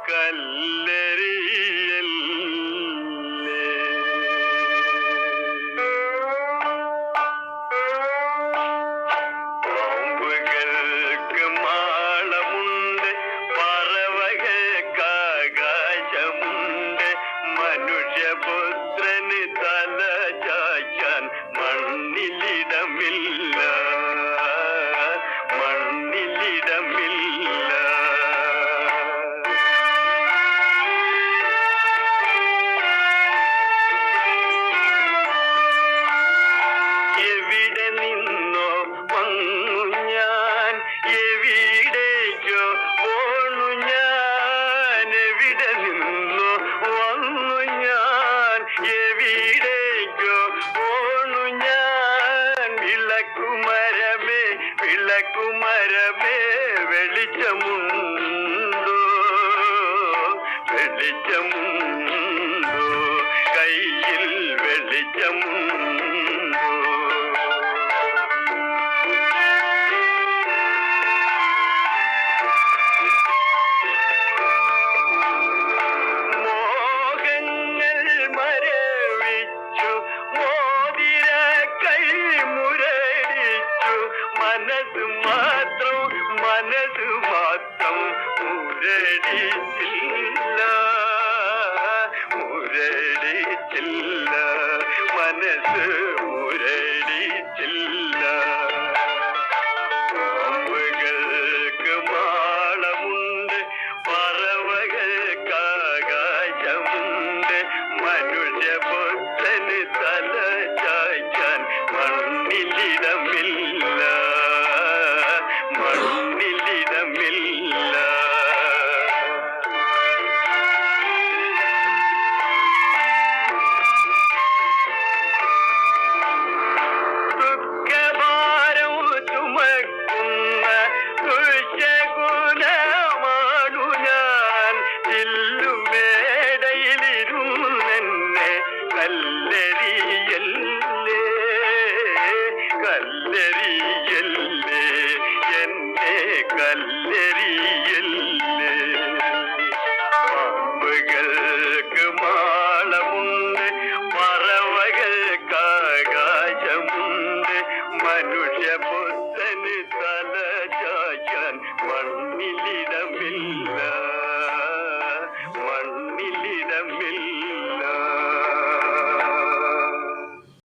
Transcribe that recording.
കല്ലെറിയല്ലേ. പാമ്പുകൾക്ക് മാളമുണ്ട്, പറവകൾക്ക് ആകാശമുണ്ട്, മനുഷ്യപുത്രന് തല ചായ്ക്കാൻ മണ്ണിലിടമില്ല, മണ്ണിലിടമില്ല. എവിടെ നിന്നോ വന്നു ഞാൻ, എവിടേക്കോ പോണു ഞാൻ. എവിടെ നിന്നോ വന്നു ഞാൻ, എവിടേക്കോ പോണു ഞാൻ. വിളക്കുമരമേ വിളക്കുമരമേ വെളിച്ചമുണ്ടോ, വെളിച്ചമുണ്ടോ, കയ്യിൽ വെളിച്ചമുണ്ടോ. മോഹങ്ങൾ മരവിച്ചു, മോതിര കൈ മുരടിച്ചു, മനസ്സ് മാത്രം മനസ്സ് മാത്രം മുരടിച്ചില്ല, മുരടിച്ചില്ല, മനസ്സ് മുരടിച്ചില്ല. പാമ്പുകൾക്ക് മാളമുണ്ട്, പറവകൾക്ക് ആകാശമുണ്ട്, മനുഷ്യപുത്രന് തല ചായ്ക്കാൻ മണ്ണിലിടമില്ല, മണ്ണിലിടമില്ല. ദുഃഖഭാരം ചുമക്കുന്ന ദുഷ്യഗുണമാണു ഞാൻ. ചില്ലുമേടയിലിരുന്നെന്നെ കല്ലെറിയല്ലേ, കല്ലെറിയല്ലേ, എന്നെ കല്ലെറിയല്ലേ. പാമ്പുകൾക്ക് മാളമുണ്ട്, പറവകൾക്ക് ആകാശമുണ്ട്, മനുഷ്യപുത്രന് തല ചായ്ക്കാൻ മണ്ണിലിടമില്ല, മണ്ണിലിടമില്ല.